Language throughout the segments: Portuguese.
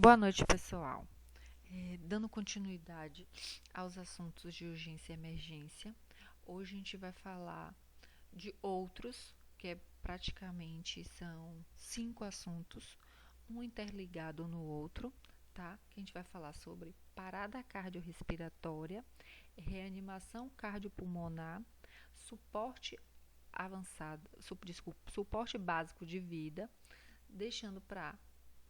Boa noite, pessoal. Dando continuidade aos assuntos de urgência e emergência, hoje a gente vai falar de outros, que praticamente são 5 assuntos, um interligado no outro, tá? Que a gente vai falar sobre parada cardiorrespiratória, reanimação cardiopulmonar, suporte avançado, suporte básico de vida, deixando para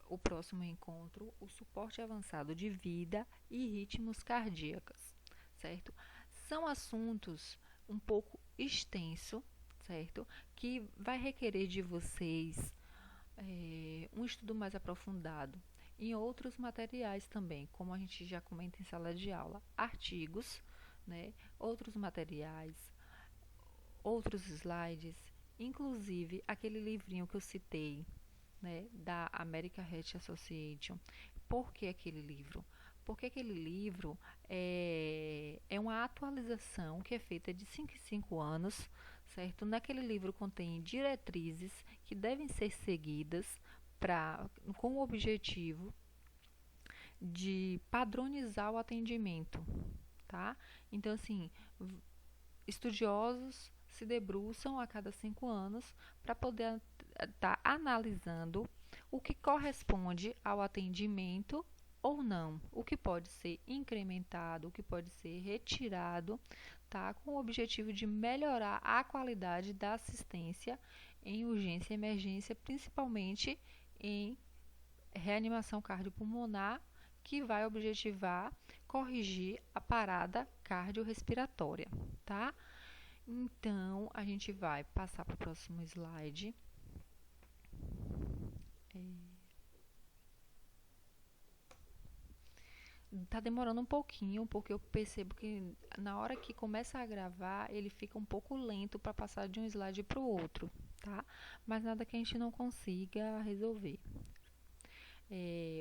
o próximo encontro o suporte avançado de vida e ritmos cardíacos, certo? São assuntos um pouco extenso, certo? Que vai requerer de vocês um estudo mais aprofundado em outros materiais também, como a gente já comenta em sala de aula, artigos, né? Outros materiais, outros slides, inclusive aquele livrinho que eu citei, né, da American Heart Association. Por que aquele livro? Porque aquele livro é uma atualização que é feita de 5 em 5 anos, certo? Naquele livro contém diretrizes que devem ser seguidas com o objetivo de padronizar o atendimento, tá? Então, assim, estudiosos se debruçam a cada 5 anos para poder estar analisando o que corresponde ao atendimento ou não, o que pode ser incrementado, o que pode ser retirado, tá? Com o objetivo de melhorar a qualidade da assistência em urgência e emergência, principalmente em reanimação cardiopulmonar, que vai objetivar corrigir a parada cardiorrespiratória, tá? Então, a gente vai passar para o próximo slide. Tá demorando um pouquinho, porque eu percebo que na hora que começa a gravar, ele fica um pouco lento para passar de um slide para o outro, tá? Mas nada que a gente não consiga resolver.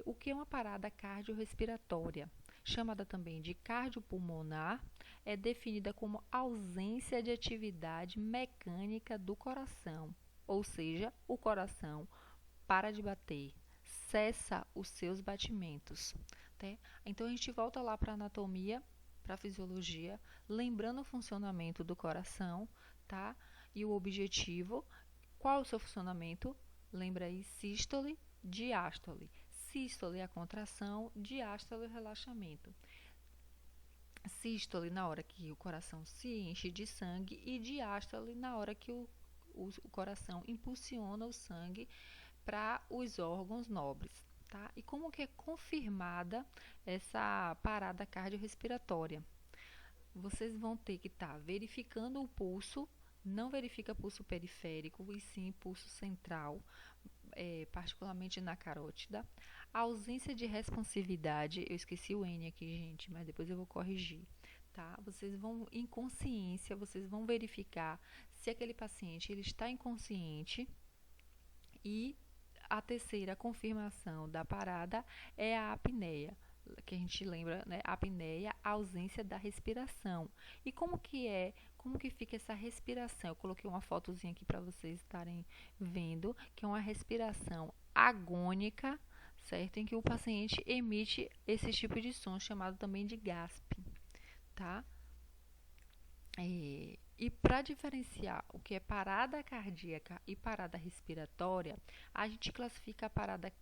O que é uma parada cardiorrespiratória? Chamada também de cardiopulmonar, é definida como ausência de atividade mecânica do coração, ou seja, o coração para de bater, cessa os seus batimentos. Tá? Então a gente volta lá para a anatomia, para a fisiologia, lembrando o funcionamento do coração, tá? E o objetivo. Qual é o seu funcionamento? Lembra aí, sístole, diástole. Sístole é a contração, diástole é o relaxamento. Sístole na hora que o coração se enche de sangue e diástole na hora que o coração impulsiona o sangue para os órgãos nobres. Tá? E como que é confirmada essa parada cardiorrespiratória? Vocês vão ter que estar verificando o pulso, não verifica pulso periférico, e sim pulso central, particularmente na carótida. A ausência de responsividade, eu esqueci o N aqui, gente, mas depois eu vou corrigir. Tá? Vocês vão, em consciência, vocês vão verificar se aquele paciente ele está inconsciente. E a terceira confirmação da parada é a apneia, que a gente lembra, né? Apneia, ausência da respiração. E como que fica essa respiração? Eu coloquei uma fotozinha aqui para vocês estarem vendo, que é uma respiração agônica, certo? Em que o paciente emite esse tipo de som, chamado também de gasp, tá? E para diferenciar o que é parada cardíaca e parada respiratória, a gente classifica a parada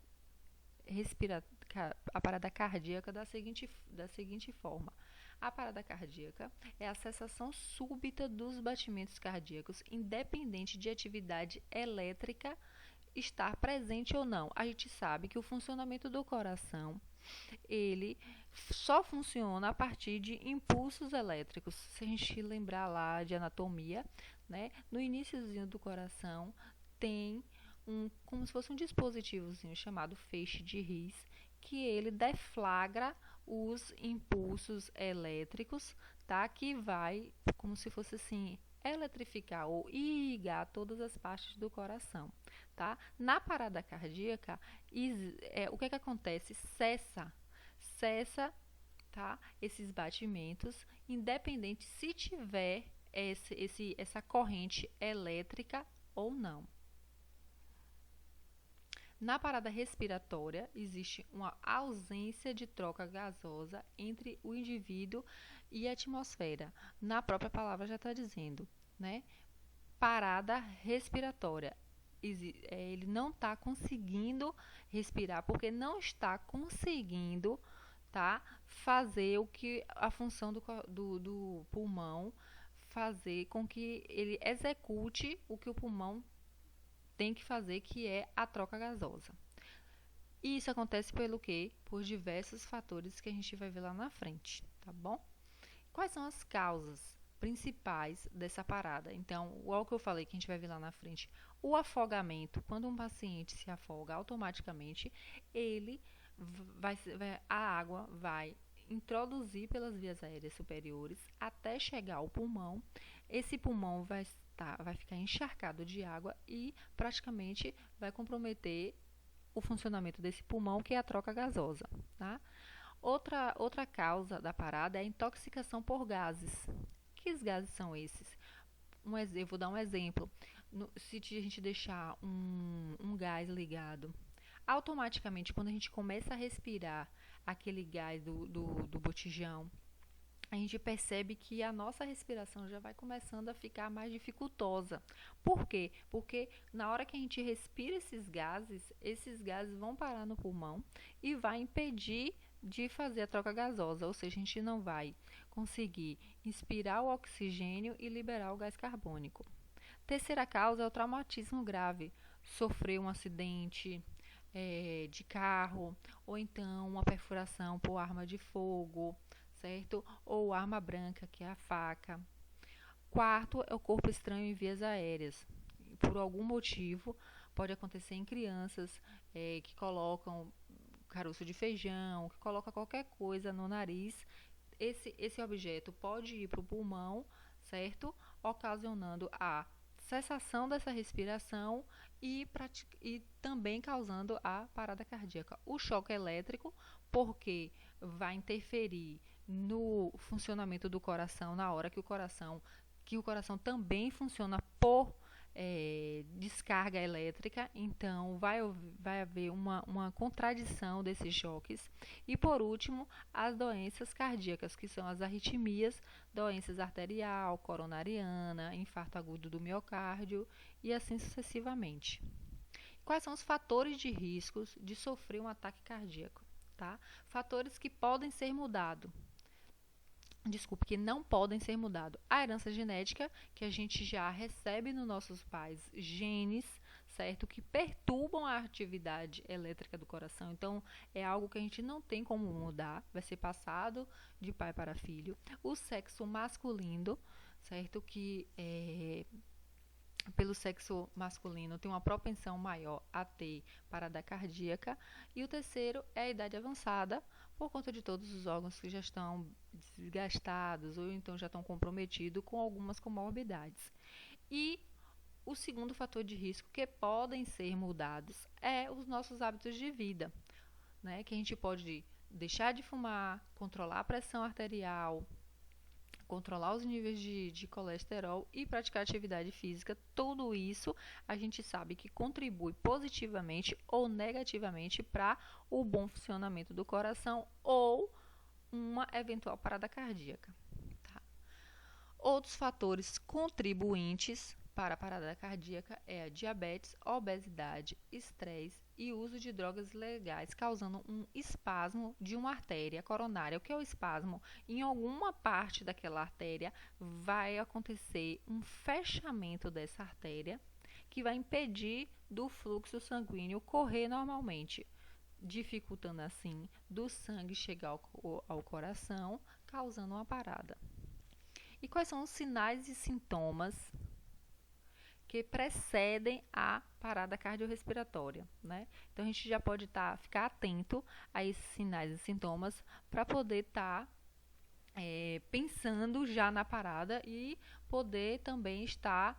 cardíaca da seguinte forma. A parada cardíaca é a cessação súbita dos batimentos cardíacos, independente de atividade elétrica estar presente ou não. A gente sabe que o funcionamento do coração ele só funciona a partir de impulsos elétricos. Se a gente lembrar lá de anatomia, né, no iníciozinho do coração tem como se fosse um dispositivozinho chamado feixe de His, que ele deflagra os impulsos elétricos, tá? Que vai como se fosse assim eletrificar ou irrigar todas as partes do coração, tá? Na parada cardíaca, o que é que acontece? Cessa, tá? Esses batimentos, independente se tiver essa corrente elétrica ou não. Na parada respiratória, existe uma ausência de troca gasosa entre o indivíduo e a atmosfera. Na própria palavra já está dizendo, né? Parada respiratória. Ele não está conseguindo respirar porque não está conseguindo, tá, fazer o que a função do pulmão, fazer com que ele execute o que o pulmão tem que fazer, que é a troca gasosa. E isso acontece pelo quê? Por diversos fatores que a gente vai ver lá na frente, tá bom? Quais são as causas principais dessa parada? Então, igual que eu falei que a gente vai ver lá na frente, o afogamento, quando um paciente se afoga, automaticamente a água vai introduzir pelas vias aéreas superiores até chegar ao pulmão. Esse pulmão vai ficar encharcado de água e praticamente vai comprometer o funcionamento desse pulmão, que é a troca gasosa, tá? Outra causa da parada é a intoxicação por gases. Que gases são esses? Eu vou dar um exemplo. Se a gente deixar um gás ligado, automaticamente, quando a gente começa a respirar aquele gás do botijão, a gente percebe que a nossa respiração já vai começando a ficar mais dificultosa. Por quê? Porque na hora que a gente respira esses gases vão parar no pulmão e vai impedir de fazer a troca gasosa, ou seja, a gente não vai conseguir inspirar o oxigênio e liberar o gás carbônico. Terceira causa é o traumatismo grave, sofrer um acidente de carro, ou então uma perfuração por arma de fogo, certo? Ou arma branca, que é a faca. Quarto é o corpo estranho em vias aéreas. Por algum motivo, pode acontecer em crianças que colocam caroço de feijão, que coloca qualquer coisa no nariz. Esse objeto pode ir para o pulmão, certo? Ocasionando a cessação dessa respiração e também causando a parada cardíaca. O choque elétrico, porque vai interferir no funcionamento do coração na hora que o coração também funciona por descarga elétrica, então vai haver uma contradição desses choques. E por último, as doenças cardíacas, que são as arritmias, doenças arterial, coronariana, infarto agudo do miocárdio e assim sucessivamente. Quais são os fatores de riscos de sofrer um ataque cardíaco? Tá? Fatores que podem ser mudados. Que não podem ser mudados. A herança genética, que a gente já recebe nos nossos pais, genes, certo? Que perturbam a atividade elétrica do coração. Então, é algo que a gente não tem como mudar, vai ser passado de pai para filho. O sexo masculino, certo? Que pelo sexo masculino tem uma propensão maior a ter parada cardíaca. E o terceiro é a idade avançada, por conta de todos os órgãos que já estão desgastados ou então já estão comprometidos com algumas comorbidades. E o segundo fator de risco que podem ser mudados é os nossos hábitos de vida, né? Que a gente pode deixar de fumar, controlar a pressão arterial, controlar os níveis de colesterol e praticar atividade física. Tudo isso a gente sabe que contribui positivamente ou negativamente para o bom funcionamento do coração ou uma eventual parada cardíaca. Tá? Outros fatores contribuintes para a parada cardíaca é a diabetes, obesidade, estresse e uso de drogas ilegais, causando um espasmo de uma artéria coronária. O que é o espasmo? Em alguma parte daquela artéria vai acontecer um fechamento dessa artéria que vai impedir do fluxo sanguíneo correr normalmente, dificultando assim do sangue chegar ao coração, causando uma parada. E quais são os sinais e sintomas que precedem a parada cardiorrespiratória, né? Então a gente já pode ficar atento a esses sinais e sintomas para poder estar pensando já na parada e poder também estar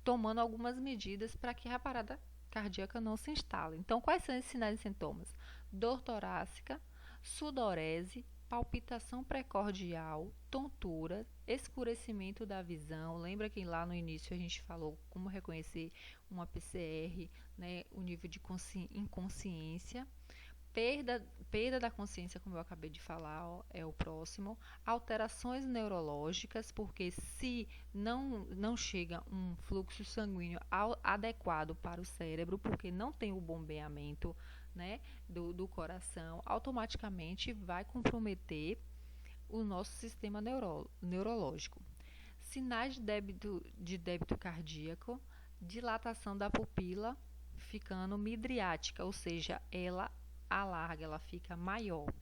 tomando algumas medidas para que a parada cardíaca não se instale. Então, quais são esses sinais e sintomas? Dor torácica, sudorese, palpitação precordial, tontura, escurecimento da visão. Lembra que lá no início a gente falou como reconhecer uma PCR, né? O nível de inconsciência. Perda da consciência, como eu acabei de falar, ó, é o próximo. Alterações neurológicas, porque se não chega um fluxo sanguíneo adequado para o cérebro, porque não tem o bombeamento, né, do coração, automaticamente vai comprometer o nosso sistema neurológico. Sinais de débito cardíaco, dilatação da pupila ficando midriática, ou seja, ela alarga, ela fica maior.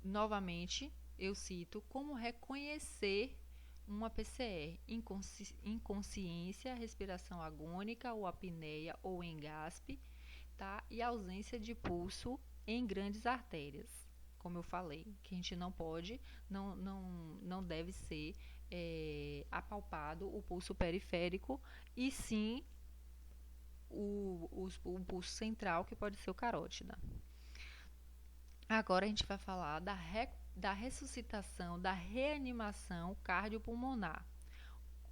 Novamente, eu cito como reconhecer uma PCR: inconsciência, respiração agônica ou apneia ou engaspe, tá? E ausência de pulso em grandes artérias. Como eu falei, que a gente não pode, não deve ser apalpado o pulso periférico, e sim o pulso central, que pode ser o carótida. Agora a gente vai falar da ressuscitação, da reanimação cardiopulmonar.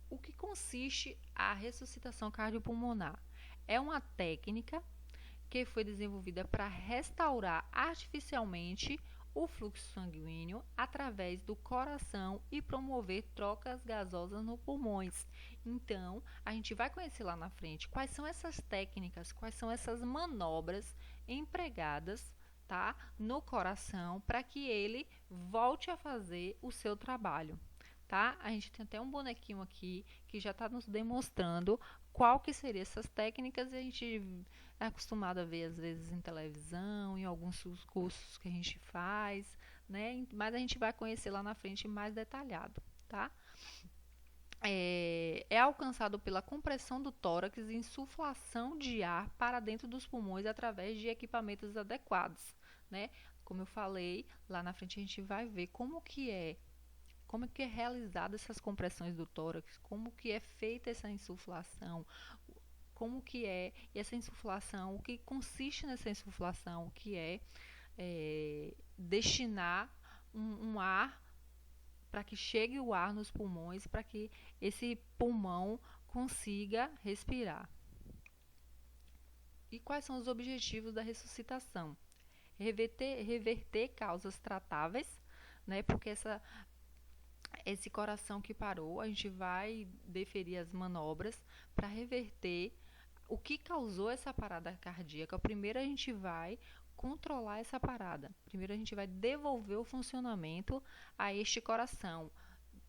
O que consiste a ressuscitação cardiopulmonar? É uma técnica que foi desenvolvida para restaurar artificialmente o fluxo sanguíneo através do coração e promover trocas gasosas nos pulmões. Então, a gente vai conhecer lá na frente quais são essas técnicas, quais são essas manobras empregadas, tá, no coração para que ele volte a fazer o seu trabalho. Tá? A gente tem até um bonequinho aqui que já está nos demonstrando qual que seriam essas técnicas, e a gente é acostumado a ver às vezes em televisão, em alguns cursos que a gente faz, né? Mas a gente vai conhecer lá na frente mais detalhado, tá? É alcançado pela compressão do tórax e insuflação de ar para dentro dos pulmões através de equipamentos adequados, né? Como eu falei, lá na frente a gente vai ver como que é realizada essas compressões do tórax, como que é feita essa insuflação, como que é essa insuflação, o que consiste nessa insuflação, que é destinar um ar para que chegue o ar nos pulmões, para que esse pulmão consiga respirar. E quais são os objetivos da ressuscitação? Reverter causas tratáveis, né? Porque esse coração que parou, a gente vai deferir as manobras para reverter o que causou essa parada cardíaca. Primeiro a gente vai controlar essa parada. Primeiro a gente vai devolver o funcionamento a este coração.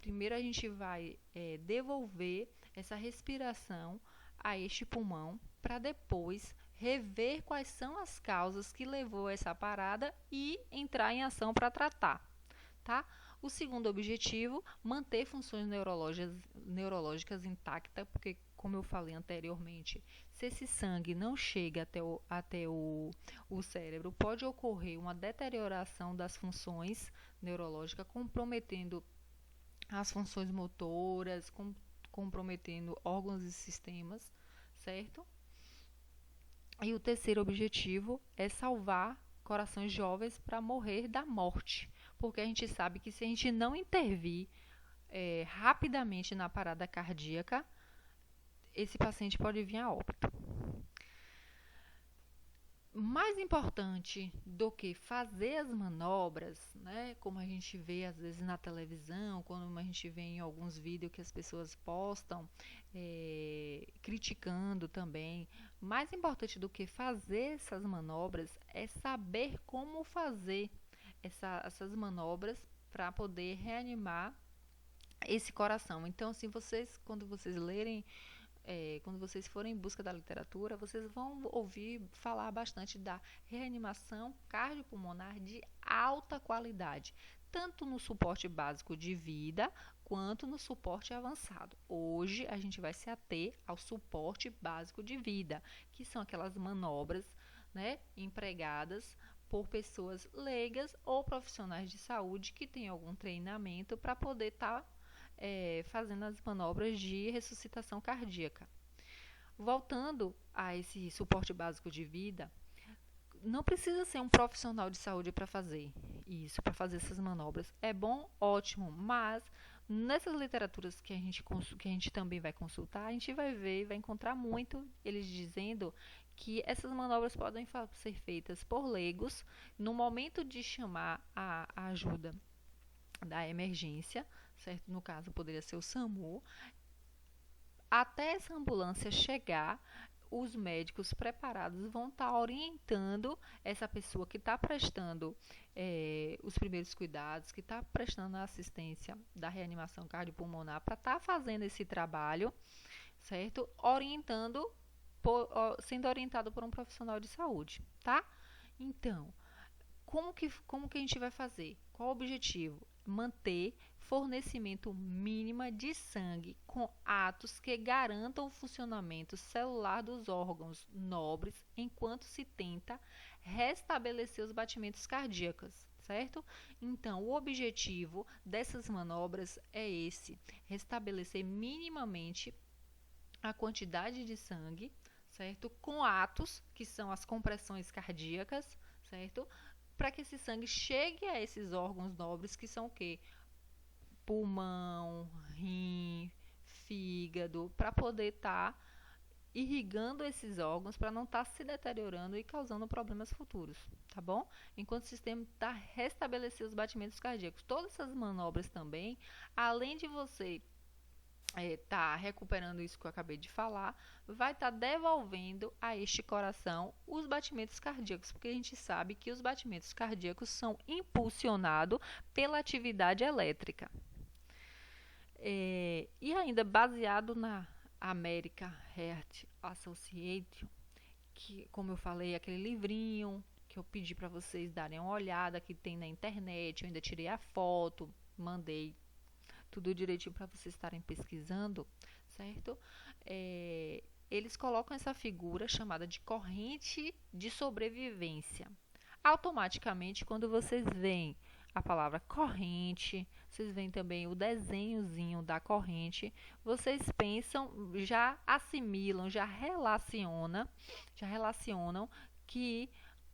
Primeiro a gente vai devolver essa respiração a este pulmão, para depois rever quais são as causas que levou a essa parada e entrar em ação para tratar, tá? O segundo objetivo, manter funções neurológicas intactas, porque, como eu falei anteriormente, se esse sangue não chega até o cérebro, pode ocorrer uma deterioração das funções neurológicas, comprometendo as funções motoras, comprometendo órgãos e sistemas, certo? E o terceiro objetivo é salvar corações jovens para morrer da morte, porque a gente sabe que se a gente não intervir rapidamente na parada cardíaca, esse paciente pode vir a óbito. Mais importante do que fazer as manobras, né, como a gente vê às vezes na televisão, quando a gente vê em alguns vídeos que as pessoas postam, criticando também, mais importante do que fazer essas manobras é saber como fazer essas manobras para poder reanimar esse coração. Então, assim, quando vocês lerem, quando vocês forem em busca da literatura, vocês vão ouvir falar bastante da reanimação cardiopulmonar de alta qualidade, tanto no suporte básico de vida, quanto no suporte avançado. Hoje, a gente vai se ater ao suporte básico de vida, que são aquelas manobras, né, empregadas por pessoas leigas ou profissionais de saúde que têm algum treinamento para poder estar fazendo as manobras de ressuscitação cardíaca. Voltando a esse suporte básico de vida, não precisa ser um profissional de saúde para fazer isso, para fazer essas manobras. É bom, ótimo, mas nessas literaturas que a gente também vai consultar, a gente vai ver e vai encontrar muito eles dizendo que essas manobras podem ser feitas por leigos no momento de chamar a ajuda da emergência, certo? No caso, poderia ser o SAMU. Até essa ambulância chegar, os médicos preparados vão estar orientando essa pessoa que está prestando os primeiros cuidados, que está prestando a assistência da reanimação cardiopulmonar, para estar fazendo esse trabalho, certo? Sendo orientado por um profissional de saúde, tá? Então, como que a gente vai fazer? Qual o objetivo? Manter fornecimento mínimo de sangue com atos que garantam o funcionamento celular dos órgãos nobres enquanto se tenta restabelecer os batimentos cardíacos, certo? Então, o objetivo dessas manobras é esse: restabelecer minimamente a quantidade de sangue, certo? Com atos, que são as compressões cardíacas, certo? Para que esse sangue chegue a esses órgãos nobres que são o quê? Pulmão, rim, fígado, para poder estar irrigando esses órgãos para não estar se deteriorando e causando problemas futuros, tá bom? Enquanto o sistema está restabelecer os batimentos cardíacos. Todas essas manobras também, além de você tá recuperando isso que eu acabei de falar, vai estar devolvendo a este coração os batimentos cardíacos, porque a gente sabe que os batimentos cardíacos são impulsionados pela atividade elétrica. E ainda baseado na American Heart Association, que, como eu falei, aquele livrinho que eu pedi para vocês darem uma olhada, que tem na internet, eu ainda tirei a foto, mandei tudo direitinho para vocês estarem pesquisando, certo? Eles colocam essa figura chamada de corrente de sobrevivência. Automaticamente, quando vocês veem a palavra corrente, vocês veem também o desenhozinho da corrente, vocês pensam, já assimilam, já relacionam que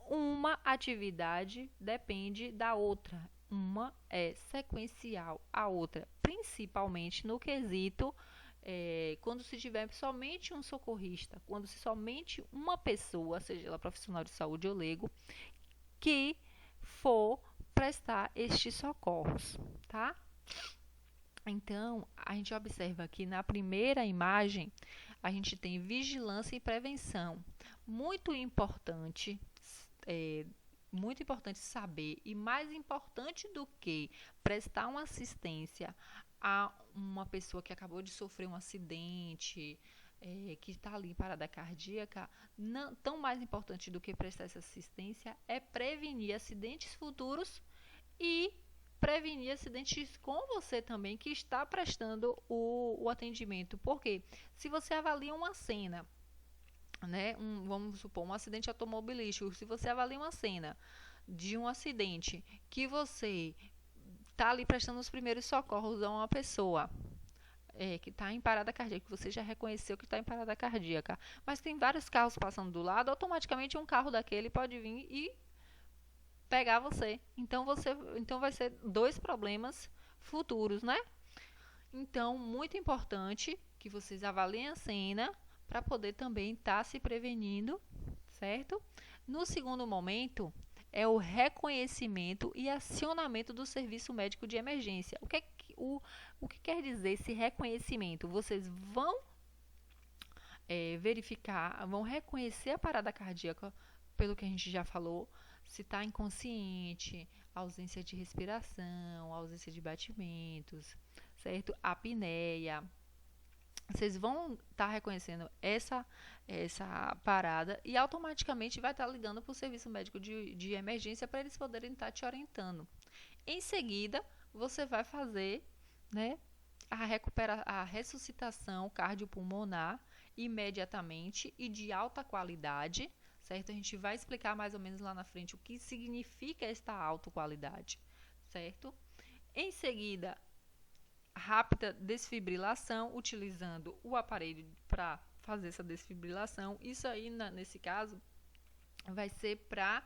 uma atividade depende da outra. Uma é sequencial, a outra, principalmente no quesito quando se tiver somente um socorrista, quando se somente uma pessoa, seja ela profissional de saúde ou leigo, que for prestar estes socorros, tá? Então, a gente observa aqui na primeira imagem, a gente tem vigilância e prevenção. Muito importante, muito importante saber, e mais importante do que prestar uma assistência a uma pessoa que acabou de sofrer um acidente, que está ali em parada cardíaca, não, tão mais importante do que prestar essa assistência é prevenir acidentes futuros e prevenir acidentes com você também, que está prestando o atendimento. Porque se você avalia uma cena, né, vamos supor, um acidente automobilístico, se você avalia uma cena de um acidente que você está ali prestando os primeiros socorros a uma pessoa que está em parada cardíaca, que você já reconheceu que está em parada cardíaca, mas tem vários carros passando do lado, automaticamente um carro daquele pode vir e pegar você. Então vai ser dois problemas futuros, né? Então, muito importante que vocês avaliem a cena para poder também estar se prevenindo, certo? No segundo momento, é o reconhecimento e acionamento do serviço médico de emergência. O que quer dizer esse reconhecimento? Vocês vão verificar, vão reconhecer a parada cardíaca, pelo que a gente já falou, se está inconsciente, ausência de respiração, ausência de batimentos, certo? Apneia. Vocês vão estar reconhecendo essa parada e automaticamente vai estar ligando para o serviço médico de emergência para eles poderem estar te orientando. Em seguida, você vai fazer, né, a ressuscitação cardiopulmonar imediatamente e de alta qualidade, certo? A gente vai explicar mais ou menos lá na frente o que significa esta alta qualidade, certo? Em seguida, rápida desfibrilação, utilizando o aparelho para fazer essa desfibrilação. Isso aí, nesse caso, vai ser para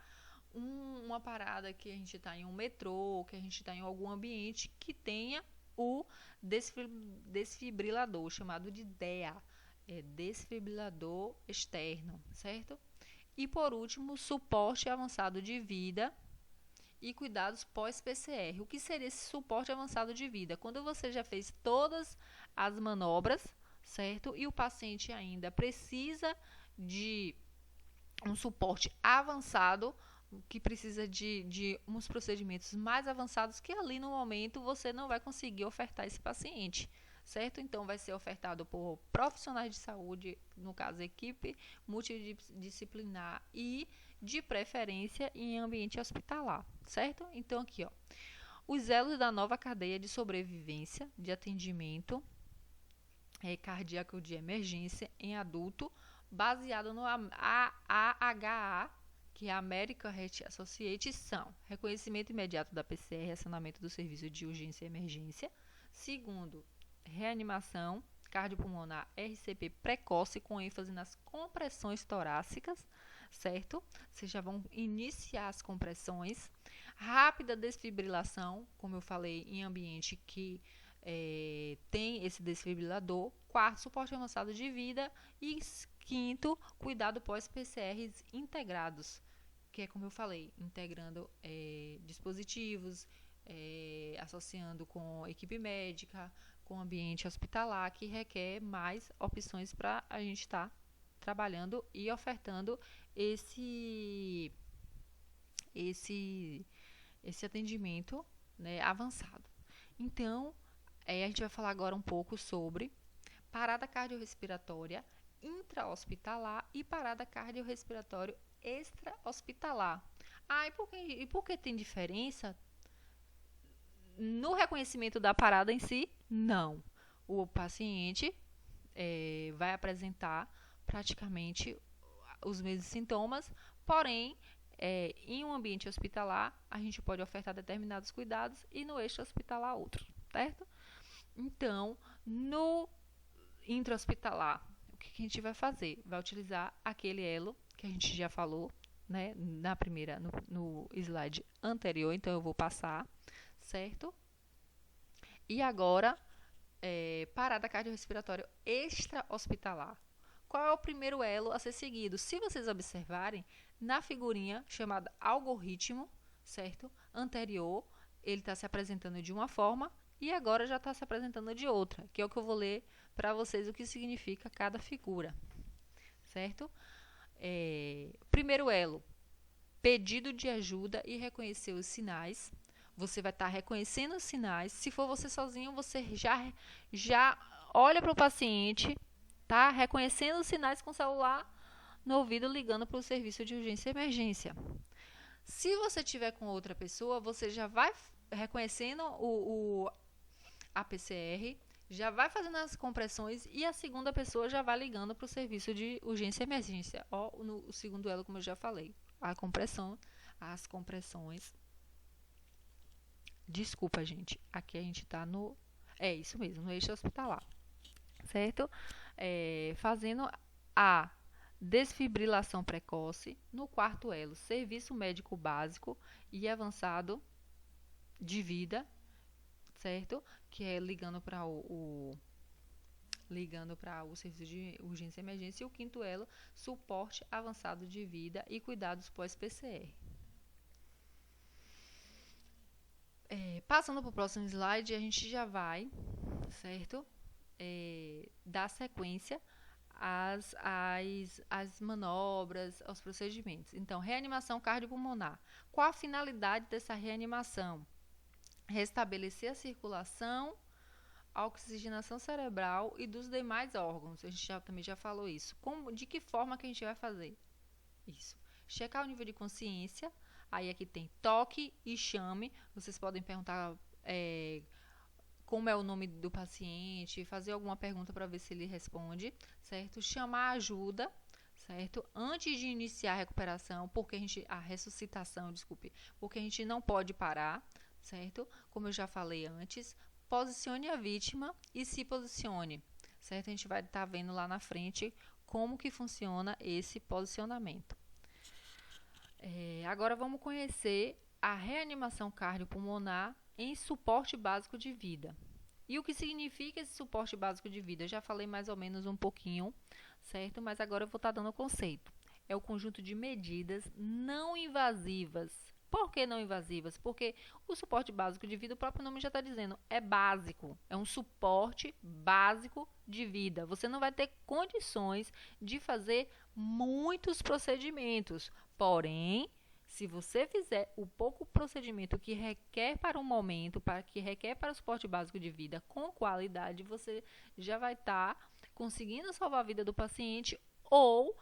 uma parada que a gente está em um metrô, que a gente está em algum ambiente que tenha o desfibrilador, chamado de DEA, desfibrilador externo, certo? E por último, suporte avançado de vida e cuidados pós-PCR. O que seria esse suporte avançado de vida? Quando você já fez todas as manobras, certo? E o paciente ainda precisa de um suporte avançado, que precisa de uns procedimentos mais avançados que ali no momento você não vai conseguir ofertar esse paciente, certo? Então vai ser ofertado por profissionais de saúde, no caso equipe multidisciplinar e de preferência em ambiente hospitalar, certo? Então aqui, ó, os elos da nova cadeia de sobrevivência de atendimento cardíaco de emergência em adulto, baseado no AHA, que é a American Heart Association, são reconhecimento imediato da PCR, acionamento do serviço de urgência e emergência. Segundo, reanimação cardiopulmonar RCP precoce, com ênfase nas compressões torácicas, certo? Vocês já vão iniciar as compressões. Rápida desfibrilação, como eu falei, em ambiente que tem esse desfibrilador. Quarto, suporte avançado de vida. E quinto, cuidado pós-PCRs integrados, que é como eu falei, integrando dispositivos, associando com equipe médica, com ambiente hospitalar, que requer mais opções para a gente estar trabalhando e ofertando esse atendimento, né, avançado. Então, a gente vai falar agora um pouco sobre parada cardiorrespiratória intra-hospitalar e parada cardiorrespiratória extra-hospitalar. E por que tem diferença? No reconhecimento da parada em si, não. O paciente vai apresentar praticamente os mesmos sintomas, porém, em um ambiente hospitalar, a gente pode ofertar determinados cuidados e no extra-hospitalar outros, certo? Então, no intra-hospitalar, o que a gente vai fazer? Vai utilizar aquele elo que a gente já falou, né, no slide anterior, então eu vou passar, certo? E agora, parada cardiorrespiratória extra-hospitalar. Qual é o primeiro elo a ser seguido? Se vocês observarem, na figurinha chamada algoritmo, certo? Anterior, ele está se apresentando de uma forma e agora já está se apresentando de outra, que é o que eu vou ler para vocês o que significa cada figura, certo? Primeiro elo, pedido de ajuda e reconhecer os sinais. Você vai estar reconhecendo os sinais. Se for você sozinho, você já olha para o paciente, tá? Reconhecendo os sinais com o celular no ouvido, ligando para o serviço de urgência e emergência. Se você tiver com outra pessoa, você já vai reconhecendo a PCR, já vai fazendo as compressões e a segunda pessoa já vai ligando para o serviço de urgência e emergência. No segundo elo, como eu já falei, as compressões. Desculpa, gente. Aqui a gente está no... isso mesmo, no eixo hospitalar. Certo? Fazendo a desfibrilação precoce. No quarto elo, serviço médico básico e avançado de vida. Certo? Que é ligando para o serviço de urgência e emergência. E o quinto elo, suporte avançado de vida e cuidados pós-PCR. Passando para o próximo slide, a gente já vai, certo? Dar sequência às manobras, aos procedimentos. Então, reanimação cardiopulmonar. Qual a finalidade dessa reanimação? Restabelecer a circulação, a oxigenação cerebral e dos demais órgãos. A gente também já falou isso. De que forma que a gente vai fazer isso? Checar o nível de consciência. Aí aqui tem toque e chame. Vocês podem perguntar como é o nome do paciente, fazer alguma pergunta para ver se ele responde, certo? Chamar ajuda, certo? Antes de iniciar a recuperação, a ressuscitação, desculpe, porque a gente não pode parar, certo? Como eu já falei antes, posicione a vítima e se posicione, certo? A gente vai estar vendo lá na frente como que funciona esse posicionamento. Agora vamos conhecer a reanimação cardiopulmonar em suporte básico de vida. E o que significa esse suporte básico de vida? Eu já falei mais ou menos um pouquinho, certo? Mas agora eu vou estar dando o conceito. É o conjunto de medidas não invasivas. Por que não invasivas? Porque o suporte básico de vida, o próprio nome já está dizendo, é básico. É um suporte básico de vida. Você não vai ter condições de fazer muitos procedimentos. Porém, se você fizer o pouco procedimento que requer para um momento, que requer para o suporte básico de vida com qualidade, você já vai estar conseguindo salvar a vida do paciente ou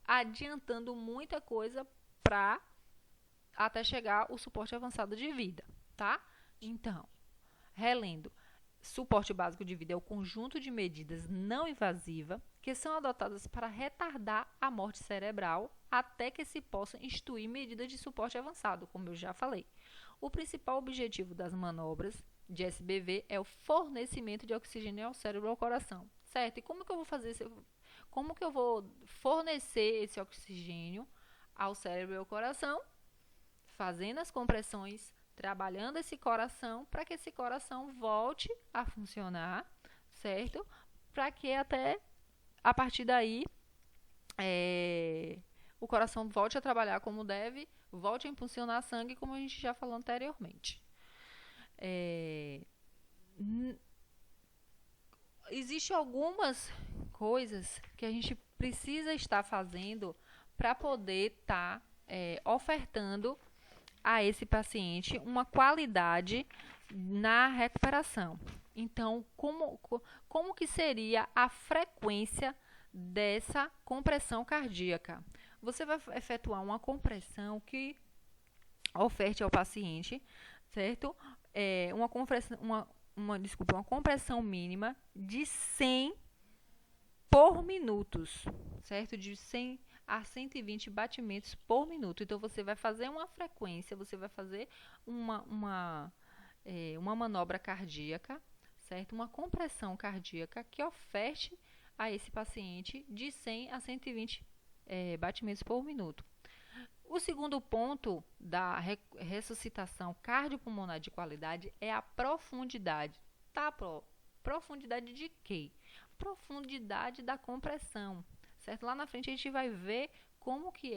adiantando muita coisa para até chegar o suporte avançado de vida, tá? Então, relendo, suporte básico de vida é o conjunto de medidas não invasivas que são adotadas para retardar a morte cerebral até que se possa instituir medidas de suporte avançado, como eu já falei. O principal objetivo das manobras de SBV é o fornecimento de oxigênio ao cérebro e ao coração, certo? E como que eu vou fazer como que eu vou fornecer esse oxigênio ao cérebro e ao coração? Fazendo as compressões, trabalhando esse coração para que esse coração volte a funcionar, certo? Para que até a partir daí o coração volte a trabalhar como deve, volte a impulsionar sangue, como a gente já falou anteriormente. Existem algumas coisas que a gente precisa estar fazendo para poder estar ofertando a esse paciente uma qualidade na recuperação. Então, como que seria a frequência dessa compressão cardíaca? Você vai efetuar uma compressão que oferte ao paciente, certo? Uma compressão mínima de 100 por minutos, certo? De 100 a 120 batimentos por minuto. Então, você vai fazer uma frequência, você vai fazer uma manobra cardíaca, certo? Uma compressão cardíaca que oferte a esse paciente de 100 a 120 batimentos por minuto. O segundo ponto da ressuscitação cardiopulmonar de qualidade é a profundidade. Tá, profundidade de quê? Profundidade da compressão, certo? Lá na frente a gente vai ver como que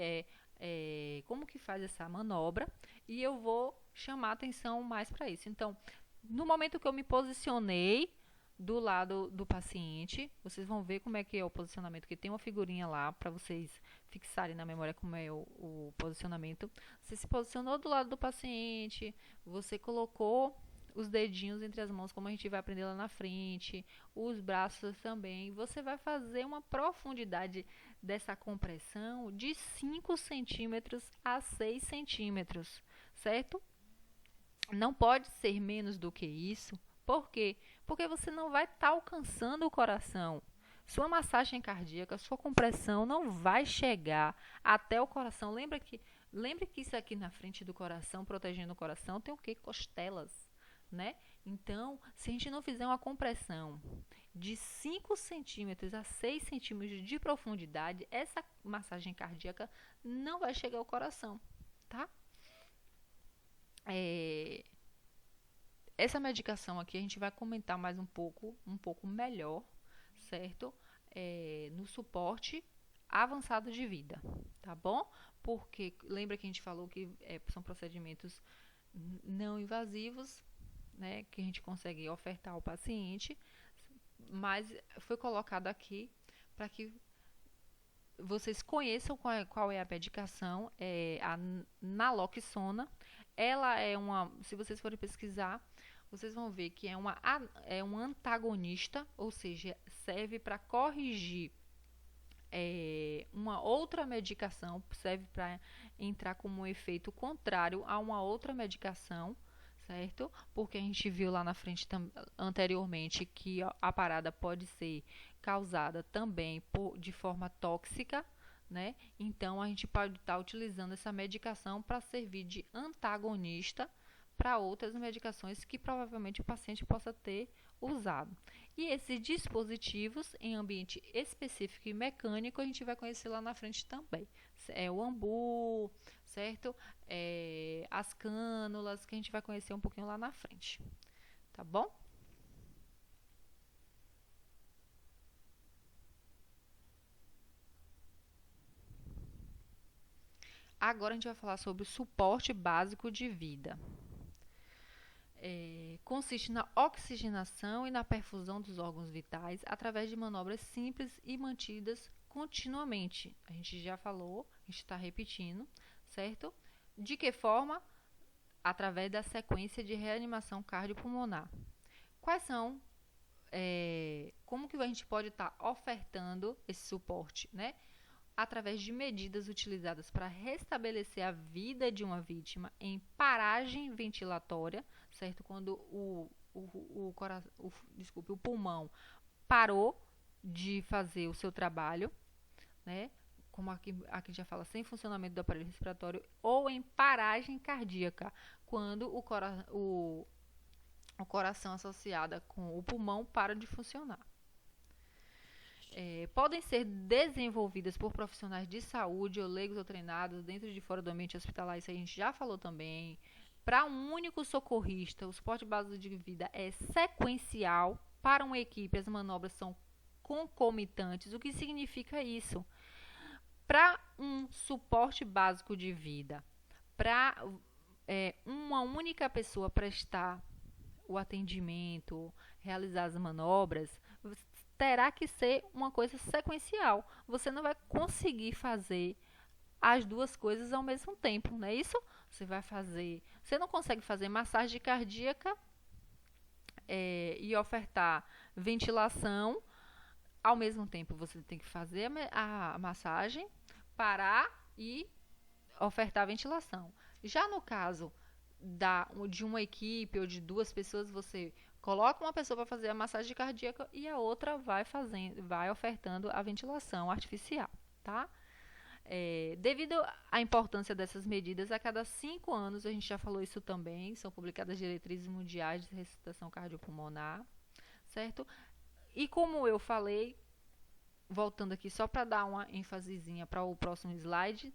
como que faz essa manobra e eu vou chamar atenção mais para isso. Então, no momento que eu me posicionei do lado do paciente, vocês vão ver como é que é o posicionamento, que tem uma figurinha lá para vocês fixarem na memória como é o posicionamento. Você se posicionou do lado do paciente, você colocou os dedinhos entre as mãos, como a gente vai aprender lá na frente, os braços também. Você vai fazer uma profundidade dessa compressão de 5 centímetros a 6 centímetros, certo? Não pode ser menos do que isso. Por quê? Porque você não vai estar alcançando o coração. Sua massagem cardíaca, sua compressão não vai chegar até o coração. Lembre que isso aqui na frente do coração, protegendo o coração, tem o quê? Costelas, né? Então, se a gente não fizer uma compressão de 5 centímetros a 6 centímetros de profundidade, essa massagem cardíaca não vai chegar ao coração, tá? Essa medicação aqui a gente vai comentar mais um pouco melhor, certo? No suporte avançado de vida, tá bom? Porque lembra que a gente falou que são procedimentos não invasivos, né? Que a gente consegue ofertar ao paciente, mas foi colocado aqui para que vocês conheçam qual é a medicação, a naloxona. Ela se vocês forem pesquisar, vocês vão ver que é um antagonista, ou seja, serve para corrigir uma outra medicação, serve para entrar como um efeito contrário a uma outra medicação, certo? Porque a gente viu lá na frente anteriormente que a parada pode ser causada também de forma tóxica, né? Então, a gente pode estar utilizando essa medicação para servir de antagonista para outras medicações que provavelmente o paciente possa ter usado. E esses dispositivos em ambiente específico e mecânico a gente vai conhecer lá na frente também. É o ambu, certo? As cânulas, que a gente vai conhecer um pouquinho lá na frente. Tá bom? Agora a gente vai falar sobre o suporte básico de vida. Consiste na oxigenação e na perfusão dos órgãos vitais através de manobras simples e mantidas continuamente. A gente já falou, a gente está repetindo, certo? De que forma? Através da sequência de reanimação cardiopulmonar. Quais são, como que a gente pode estar ofertando esse suporte, né? Através de medidas utilizadas para restabelecer a vida de uma vítima em paragem ventilatória, certo? Quando o pulmão parou de fazer o seu trabalho, né? Como aqui já fala, sem funcionamento do aparelho respiratório, ou em paragem cardíaca, quando o coração associado com o pulmão para de funcionar. Podem ser desenvolvidas por profissionais de saúde ou leigos ou treinados dentro e de fora do ambiente hospitalar, isso a gente já falou também. Para um único socorrista, o suporte básico de vida é sequencial. Para uma equipe, as manobras são concomitantes. O que significa isso? Para um suporte básico de vida, para uma única pessoa prestar o atendimento, realizar as manobras, terá que ser uma coisa sequencial. Você não vai conseguir fazer as duas coisas ao mesmo tempo, não é isso? Você não consegue fazer massagem cardíaca e ofertar ventilação ao mesmo tempo. Você tem que fazer a massagem, parar e ofertar ventilação. Já no caso de uma equipe ou de duas pessoas, você coloca uma pessoa para fazer a massagem cardíaca e a outra vai ofertando a ventilação artificial, tá? Devido à importância dessas medidas, a cada 5 anos, a gente já falou isso também, são publicadas diretrizes mundiais de ressuscitação cardiopulmonar, certo? E como eu falei, voltando aqui só para dar uma ênfasezinha para o próximo slide,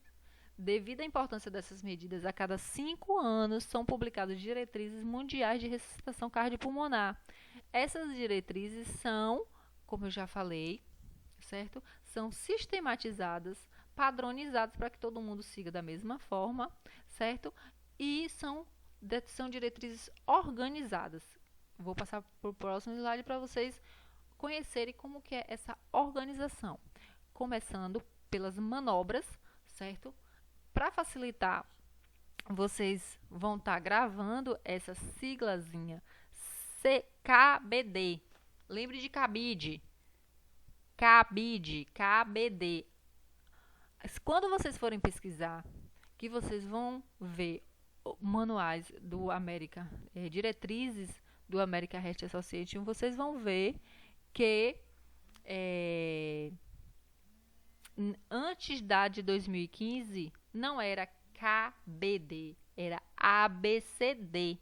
devido à importância dessas medidas, a cada 5 anos são publicadas diretrizes mundiais de ressuscitação cardiopulmonar. Essas diretrizes são, como eu já falei, certo? São sistematizadas, padronizadas para que todo mundo siga da mesma forma, certo? E são diretrizes organizadas. Vou passar para o próximo slide para vocês conhecerem como que é essa organização. Começando pelas manobras, certo? Para facilitar, vocês vão estar gravando essa siglazinha CKBD. Lembre de cabide. KBD. Quando vocês forem pesquisar, que vocês vão ver manuais do American, diretrizes do American Heart Association, vocês vão ver que antes da de 2015 não era KBD, era ABCD,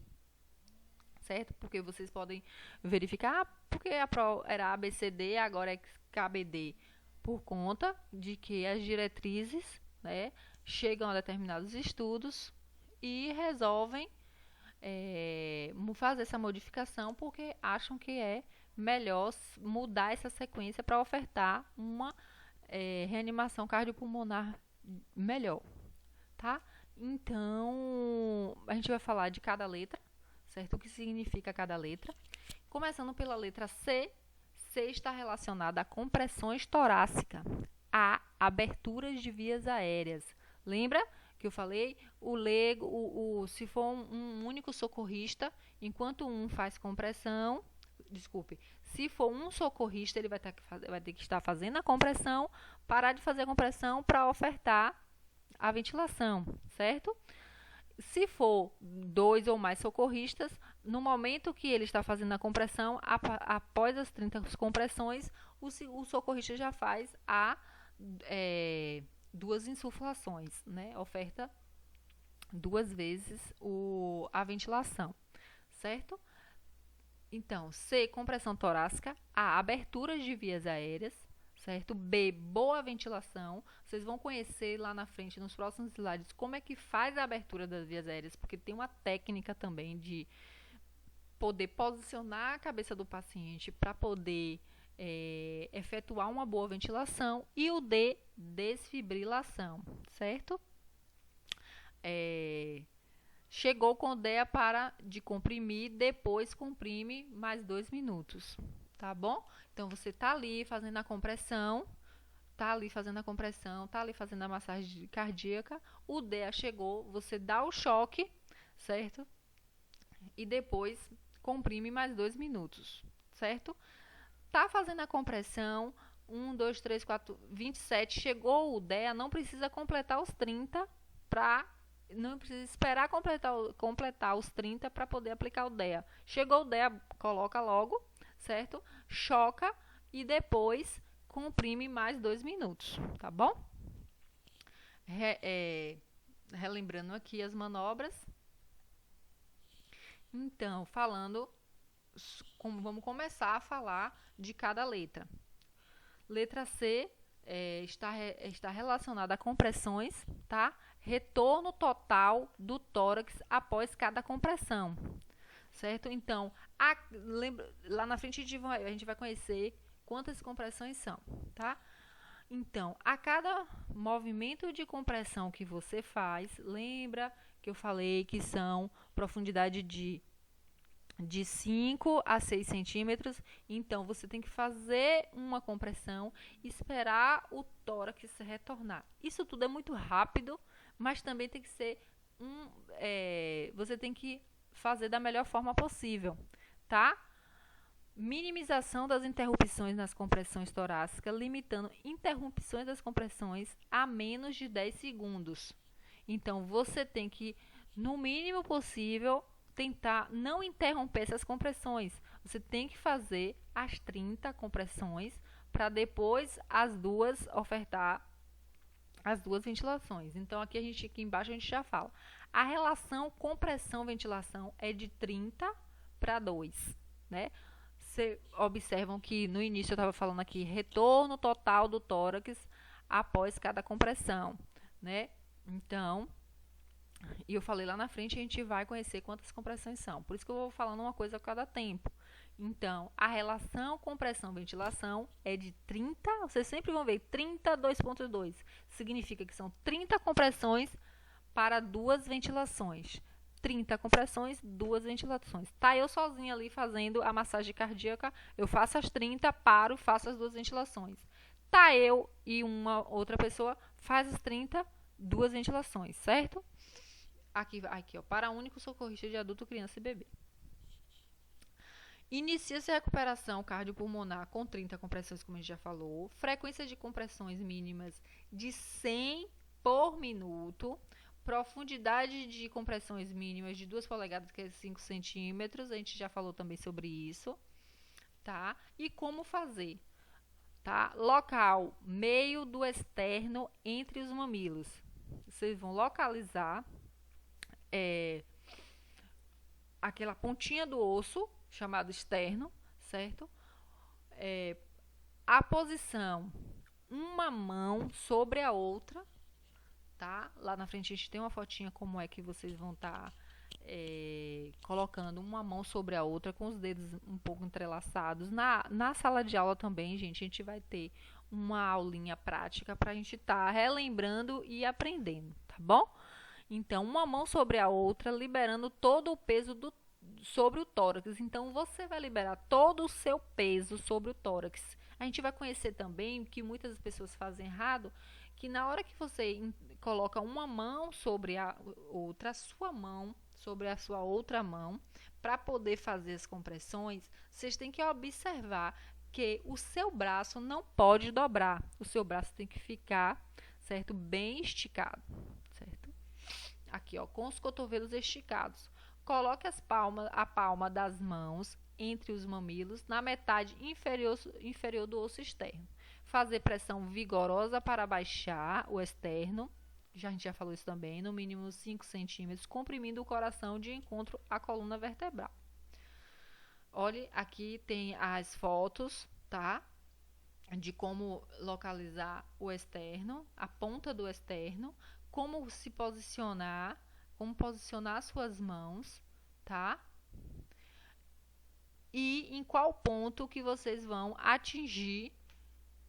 certo? Porque vocês podem verificar, porque era ABCD, agora é KBD, por conta de que as diretrizes, né, chegam a determinados estudos e resolvem fazer essa modificação porque acham que é melhor mudar essa sequência para ofertar uma reanimação cardiopulmonar melhor, tá? Então, a gente vai falar de cada letra, certo? O que significa cada letra. Começando pela letra C. C está relacionada a compressões torácicas, a aberturas de vias aéreas. Lembra que eu falei? Se for um único socorrista, enquanto um faz compressão, se for um socorrista, ele vai ter que estar fazendo a compressão, parar de fazer a compressão para ofertar a ventilação, certo? Se for 2 ou mais socorristas, no momento que ele está fazendo a compressão, após as 30 compressões, o socorrista já faz 2 insuflações, né? Oferta 2 vezes a ventilação, certo? Então, C, compressão torácica. A, abertura de vias aéreas. Certo? B, boa ventilação. Vocês vão conhecer lá na frente, nos próximos slides, como é que faz a abertura das vias aéreas, porque tem uma técnica também de poder posicionar a cabeça do paciente para poder efetuar uma boa ventilação. E o D, desfibrilação, certo? Chegou com DEA para de comprimir, depois comprime mais 2 minutos, tá bom? Então, você tá ali fazendo a compressão, tá ali fazendo a massagem cardíaca, o DEA chegou, você dá o choque, certo? E depois comprime mais 2 minutos, certo? Tá fazendo a compressão, 1, 2, 3, 4, 27, chegou o DEA, não precisa completar os 30 não precisa esperar completar os 30 para poder aplicar o DEA. Chegou o DEA, coloca logo, certo? Choca e depois comprime mais 2 minutos, tá bom? Relembrando aqui as manobras. Então, vamos começar a falar de cada letra. Letra C está relacionada a compressões, tá? Retorno total do tórax após cada compressão, certo? Então, lá na frente a gente vai conhecer quantas compressões são, tá? Então, a cada movimento de compressão que você faz, lembra que eu falei que são profundidade de 5 a 6 centímetros, então você tem que fazer uma compressão e esperar o tórax retornar. Isso tudo é muito rápido, mas também tem que ser você tem que fazer da melhor forma possível, tá? Minimização das interrupções nas compressões torácicas, limitando interrupções das compressões a menos de 10 segundos. Então, você tem que, no mínimo possível, tentar não interromper essas compressões. Você tem que fazer as 30 compressões para depois as duas ofertar as duas ventilações. Então, aqui embaixo a gente já fala. A relação compressão-ventilação é de 30 para 2, né? Vocês observam que no início eu estava falando aqui retorno total do tórax após cada compressão, né? Então, e eu falei lá na frente, a gente vai conhecer quantas compressões são. Por isso que eu vou falando uma coisa a cada tempo. Então, a relação compressão-ventilação é de 30, vocês sempre vão ver 30, 2.2. Significa que são 30 compressões para 2 ventilações. 30 compressões, 2 ventilações. Tá eu sozinha ali fazendo a massagem cardíaca, eu faço as 30, paro, faço as 2 ventilações. Tá eu e uma outra pessoa, faz as 30, 2 ventilações, certo? Aqui ó, para único socorrista de adulto, criança e bebê. Inicia-se a recuperação cardiopulmonar com 30 compressões, como a gente já falou. Frequência de compressões mínimas de 100 por minuto. Profundidade de compressões mínimas de 2 polegadas, que é 5 centímetros. A gente já falou também sobre isso. Tá? E como fazer? Tá? Local, meio do externo entre os mamilos. Vocês vão localizar aquela pontinha do osso, chamado externo, certo? A posição, uma mão sobre a outra, tá? Lá na frente a gente tem uma fotinha como é que vocês vão estar colocando uma mão sobre a outra com os dedos um pouco entrelaçados. Na sala de aula também, gente, a gente vai ter uma aulinha prática para a gente estar relembrando e aprendendo, tá bom? Então, uma mão sobre a outra, liberando todo o peso sobre o tórax. Então, você vai liberar todo o seu peso sobre o tórax. A gente vai conhecer também que muitas pessoas fazem errado, que na hora que você coloca uma mão sobre a outra, a sua mão sobre a sua outra mão, para poder fazer as compressões, vocês têm que observar que o seu braço não pode dobrar. O seu braço tem que ficar, certo, bem esticado, certo? Aqui, ó, com os cotovelos esticados. Coloque a palma das mãos entre os mamilos na metade inferior do osso externo. Fazer pressão vigorosa para baixar o externo. A gente já falou isso também, no mínimo 5 centímetros, comprimindo o coração de encontro à coluna vertebral. Olhe, aqui tem as fotos, tá? De como localizar o externo, a ponta do externo, como se posicionar, como posicionar suas mãos, tá? E em qual ponto que vocês vão atingir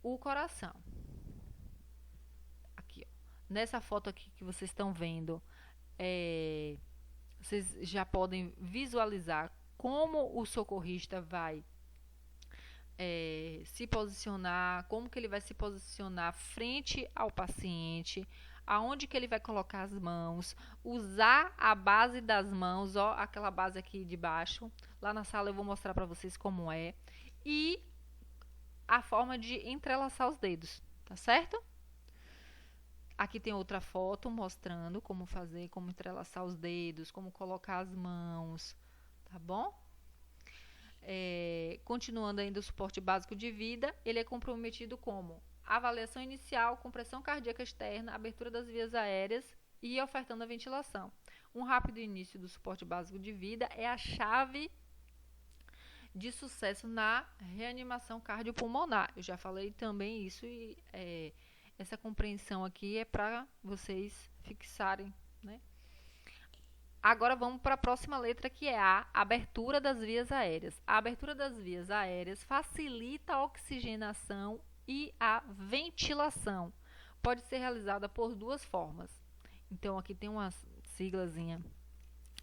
o coração. Aqui, ó. Nessa foto aqui que vocês estão vendo, vocês já podem visualizar como o socorrista vai se posicionar, como que ele vai se posicionar frente ao paciente, aonde que ele vai colocar as mãos, usar a base das mãos, ó, aquela base aqui de baixo. Lá na sala eu vou mostrar para vocês como é. E a forma de entrelaçar os dedos, tá certo? Aqui tem outra foto mostrando como fazer, como entrelaçar os dedos, como colocar as mãos, tá bom? Continuando ainda o suporte básico de vida, ele é comprometido como avaliação inicial, compressão cardíaca externa, abertura das vias aéreas e ofertando a ventilação. Um rápido início do suporte básico de vida é a chave de sucesso na reanimação cardiopulmonar. Eu já falei também isso e essa compreensão aqui é para vocês fixarem, né? Agora vamos para a próxima letra, que é a abertura das vias aéreas. A abertura das vias aéreas facilita a oxigenação e a ventilação. Pode ser realizada por duas formas. Então, aqui tem uma siglazinha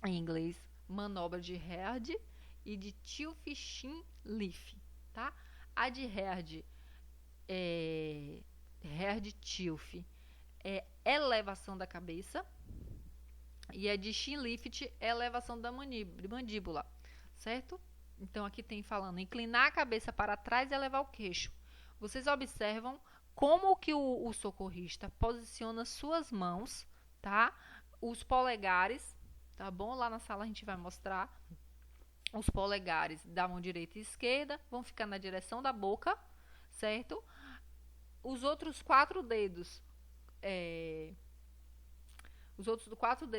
em inglês, manobra de Heard e de Tillich, tá? A de Heard Tillich é elevação da cabeça e a de Chin-Lift é elevação da mandíbula, certo? Então aqui tem falando inclinar a cabeça para trás e elevar o queixo. Vocês observam como que o socorrista posiciona suas mãos, tá? Os polegares, tá bom? Lá na sala a gente vai mostrar. Os polegares da mão direita e esquerda vão ficar na direção da boca, certo? Os outros 4 dedos,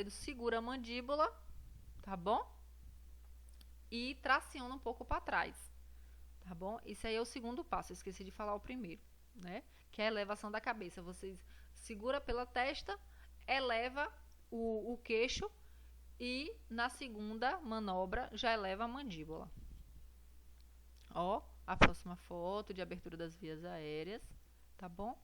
segura a mandíbula, tá bom? E traciona um pouco para trás, tá bom? Isso aí é o segundo passo, eu esqueci de falar o primeiro, né? Que é a elevação da cabeça. Vocês segura pela testa, eleva o queixo e na segunda manobra já eleva a mandíbula. Ó, a próxima foto de abertura das vias aéreas, tá bom?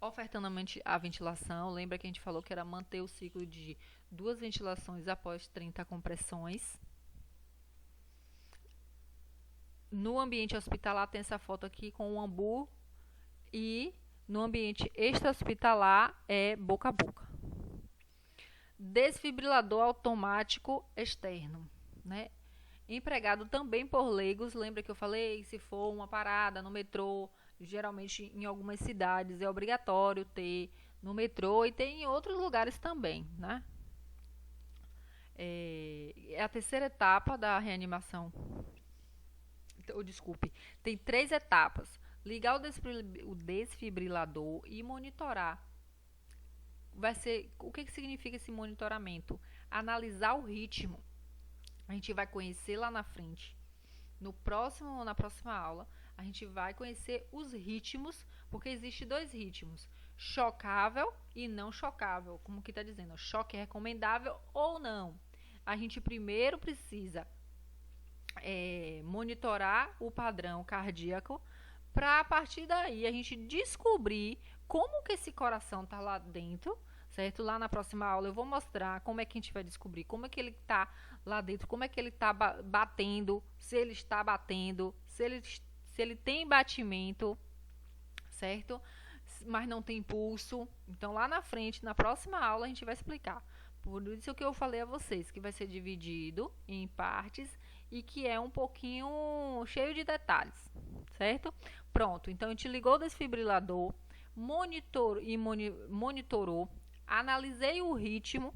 Ofertando a ventilação, lembra que a gente falou que era manter o ciclo de 2 ventilações após 30 compressões. No ambiente hospitalar tem essa foto aqui com o ambu e no ambiente extra-hospitalar é boca a boca. Desfibrilador automático externo, né? Empregado também por leigos, lembra que eu falei, se for uma parada no metrô, geralmente em algumas cidades é obrigatório ter no metrô e tem em outros lugares também, né? É a terceira etapa da reanimação. Desculpe, tem 3 etapas. Ligar o desfibrilador e monitorar. O que significa esse monitoramento? Analisar o ritmo. A gente vai conhecer lá na frente. Na próxima aula, a gente vai conhecer os ritmos, porque existe 2 ritmos, chocável e não chocável. Como que está dizendo? Choque é recomendável ou não? A gente primeiro precisa monitorar o padrão cardíaco para a partir daí a gente descobrir como que esse coração está lá dentro, certo? Lá na próxima aula eu vou mostrar como é que a gente vai descobrir como é que ele está lá dentro, como é que ele está batendo, se ele está batendo, se ele tem batimento, certo? Mas não tem pulso. Então lá na frente, na próxima aula, a gente vai explicar. Por isso que eu falei a vocês, que vai ser dividido em partes e que é um pouquinho cheio de detalhes, certo? Pronto, então a gente ligou o desfibrilador, monitorou, analisei o ritmo,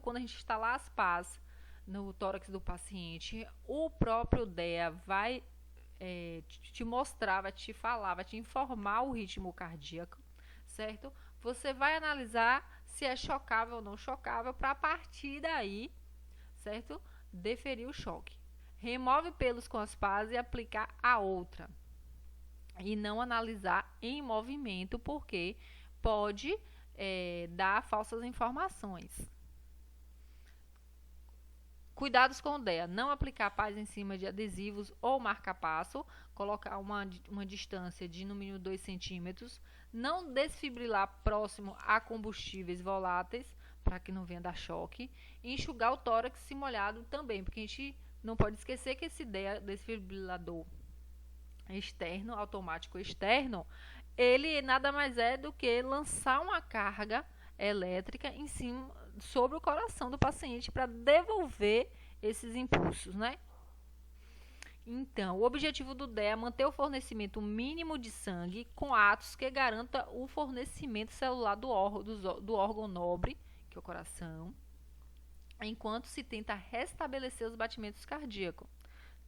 quando a gente instalar as pás no tórax do paciente, o próprio DEA vai te mostrar, vai te falar, vai te informar o ritmo cardíaco, certo? Você vai analisar se é chocável ou não chocável, para a partir daí, certo? deferir o choque. Remove pelos com as pás e aplicar a outra. E não analisar em movimento, porque pode dar falsas informações. Cuidados com o DEA. Não aplicar pás em cima de adesivos ou marca-passo. Colocar uma distância de no mínimo 2 centímetros. Não desfibrilar próximo a combustíveis voláteis, para que não venha dar choque. E enxugar o tórax se molhado também, porque a gente não pode esquecer que esse DEA, desfibrilador externo, automático externo, ele nada mais é do que lançar uma carga elétrica em cima, sobre o coração do paciente para devolver esses impulsos, né? Então, o objetivo do DEA é manter o fornecimento mínimo de sangue com atos que garanta o fornecimento celular do órgão nobre, que é o coração, enquanto se tenta restabelecer os batimentos cardíacos.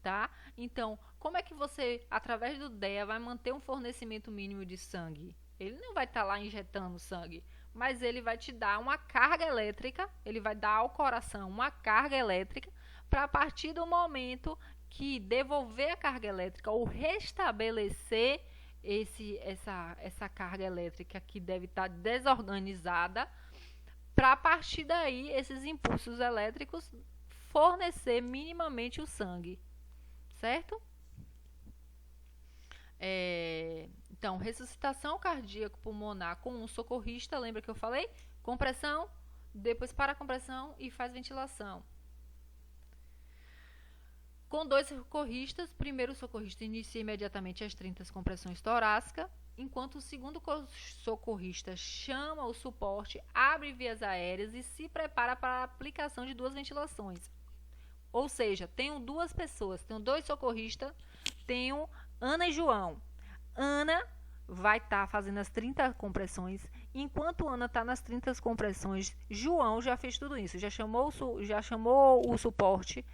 Tá? Então, como é que você, através do DEA, vai manter um fornecimento mínimo de sangue? Ele não vai estar lá injetando sangue, mas ele vai te dar uma carga elétrica, ele vai dar ao coração uma carga elétrica, para a partir do momento que devolver a carga elétrica ou restabelecer essa carga elétrica que deve estar desorganizada, para a partir daí esses impulsos elétricos fornecer minimamente o sangue. Certo? Então, ressuscitação cardíaco pulmonar com um socorrista, lembra que eu falei? Compressão, depois para a compressão e faz ventilação. Com 2 socorristas, primeiro socorrista inicia imediatamente as 30 compressões torácicas, enquanto o segundo socorrista chama o suporte, abre vias aéreas e se prepara para a aplicação de 2 ventilações. Ou seja, tenho 2 pessoas, tenho 2 socorristas, tenho Ana e João. Ana vai estar fazendo as 30 compressões. Enquanto Ana está nas 30 compressões, João já fez tudo isso. Já chamou o suporte,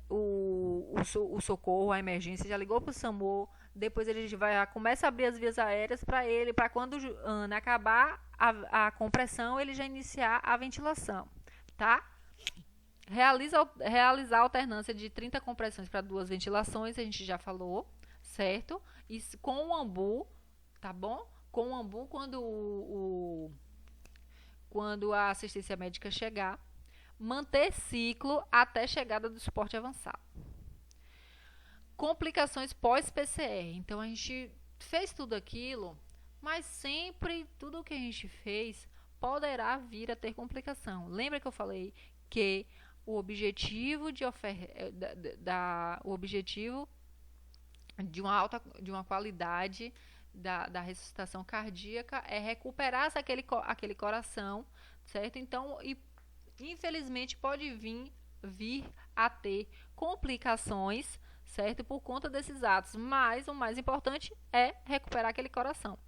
o socorro, a emergência, já ligou para o SAMU. Depois ele começa a abrir as vias aéreas para quando Ana acabar a compressão, ele já iniciar a ventilação. Tá? Realizar a alternância de 30 compressões para 2 ventilações, a gente já falou, certo? E com o ambu, tá bom? Com o ambu, quando a assistência médica chegar, manter ciclo até chegada do suporte avançado. Complicações pós-PCR. Então, a gente fez tudo aquilo, mas sempre tudo que a gente fez poderá vir a ter complicação. Lembra que eu falei que o objetivo de uma qualidade da ressuscitação cardíaca é recuperar aquele coração, certo? Então, infelizmente pode vir a ter complicações, certo? Por conta desses atos, mas o mais importante é recuperar aquele coração,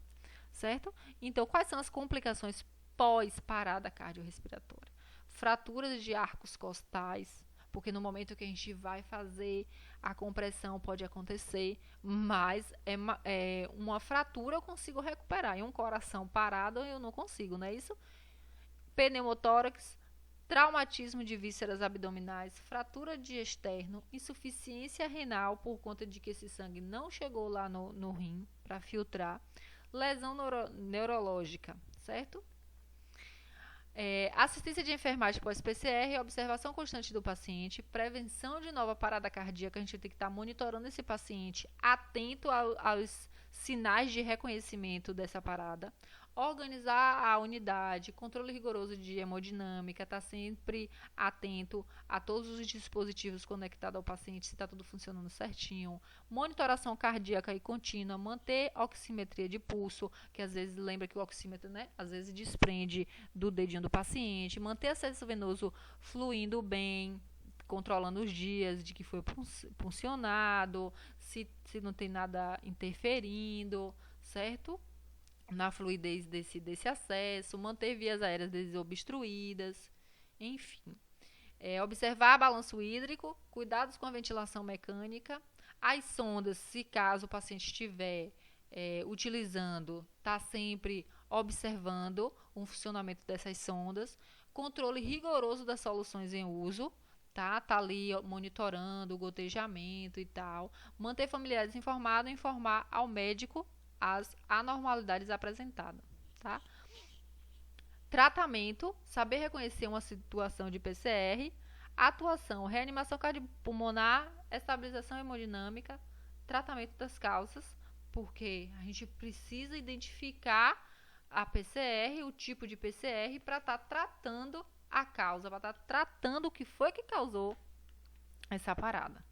certo? Então, quais são as complicações pós-parada cardiorrespiratória? Fraturas de arcos costais, porque no momento que a gente vai fazer a compressão pode acontecer, mas uma fratura eu consigo recuperar, e um coração parado eu não consigo, não é isso? Pneumotórax, traumatismo de vísceras abdominais, fratura de externo, insuficiência renal por conta de que esse sangue não chegou lá no rim para filtrar, lesão neurológica, certo? Assistência de enfermagem pós-PCR, observação constante do paciente, prevenção de nova parada cardíaca, a gente tem que estar monitorando esse paciente, atento aos sinais de reconhecimento dessa parada, organizar a unidade, controle rigoroso de hemodinâmica, estar sempre atento a todos os dispositivos conectados ao paciente, se está tudo funcionando certinho, monitoração cardíaca e contínua, manter oximetria de pulso, que às vezes lembra que o oxímetro, né, às vezes desprende do dedinho do paciente, manter acesso venoso fluindo bem, controlando os dias de que foi puncionado, se não tem nada interferindo, certo? Na fluidez desse acesso, manter vias aéreas desobstruídas, enfim. Observar balanço hídrico, cuidados com a ventilação mecânica, as sondas, se caso o paciente estiver utilizando, tá sempre observando o funcionamento dessas sondas, controle rigoroso das soluções em uso, tá? Tá ali monitorando o gotejamento e tal. Manter familiares informados e informar ao médico as anormalidades apresentadas, tá? Tratamento, saber reconhecer uma situação de PCR, atuação, reanimação cardiopulmonar, estabilização hemodinâmica, tratamento das causas, porque a gente precisa identificar a PCR, o tipo de PCR, para estar tratando a causa, para estar tratando o que foi que causou essa parada.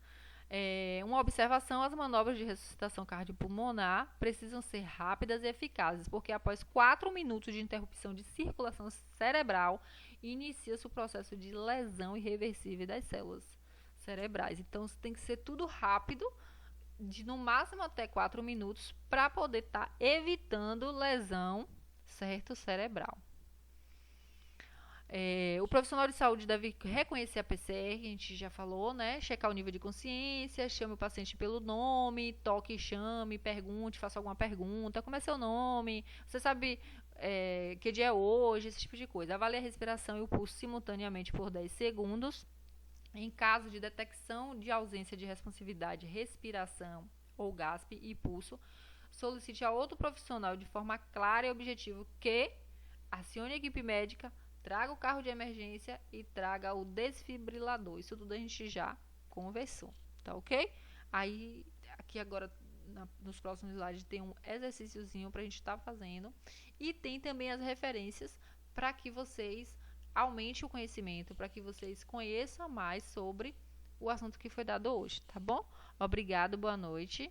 Uma observação: as manobras de ressuscitação cardiopulmonar precisam ser rápidas e eficazes, porque após 4 minutos de interrupção de circulação cerebral, inicia-se o processo de lesão irreversível das células cerebrais. Então, tem que ser tudo rápido, de no máximo até 4 minutos, para poder estar evitando lesão, certo, cerebral. O profissional de saúde deve reconhecer a PCR, que a gente já falou, né? Checar o nível de consciência, chame o paciente pelo nome, toque e chame, pergunte, faça alguma pergunta, como é seu nome, você sabe que dia é hoje, esse tipo de coisa. Avalie a respiração e o pulso simultaneamente por 10 segundos. Em caso de detecção de ausência de responsividade, respiração ou gaspe e pulso, solicite a outro profissional de forma clara e objetiva que acione a equipe médica, traga o carro de emergência e traga o desfibrilador. Isso tudo a gente já conversou, tá ok? Aí, aqui agora, nos próximos slides, tem um exercíciozinho para a gente estar fazendo. E tem também as referências para que vocês aumentem o conhecimento, para que vocês conheçam mais sobre o assunto que foi dado hoje, tá bom? Obrigado, boa noite.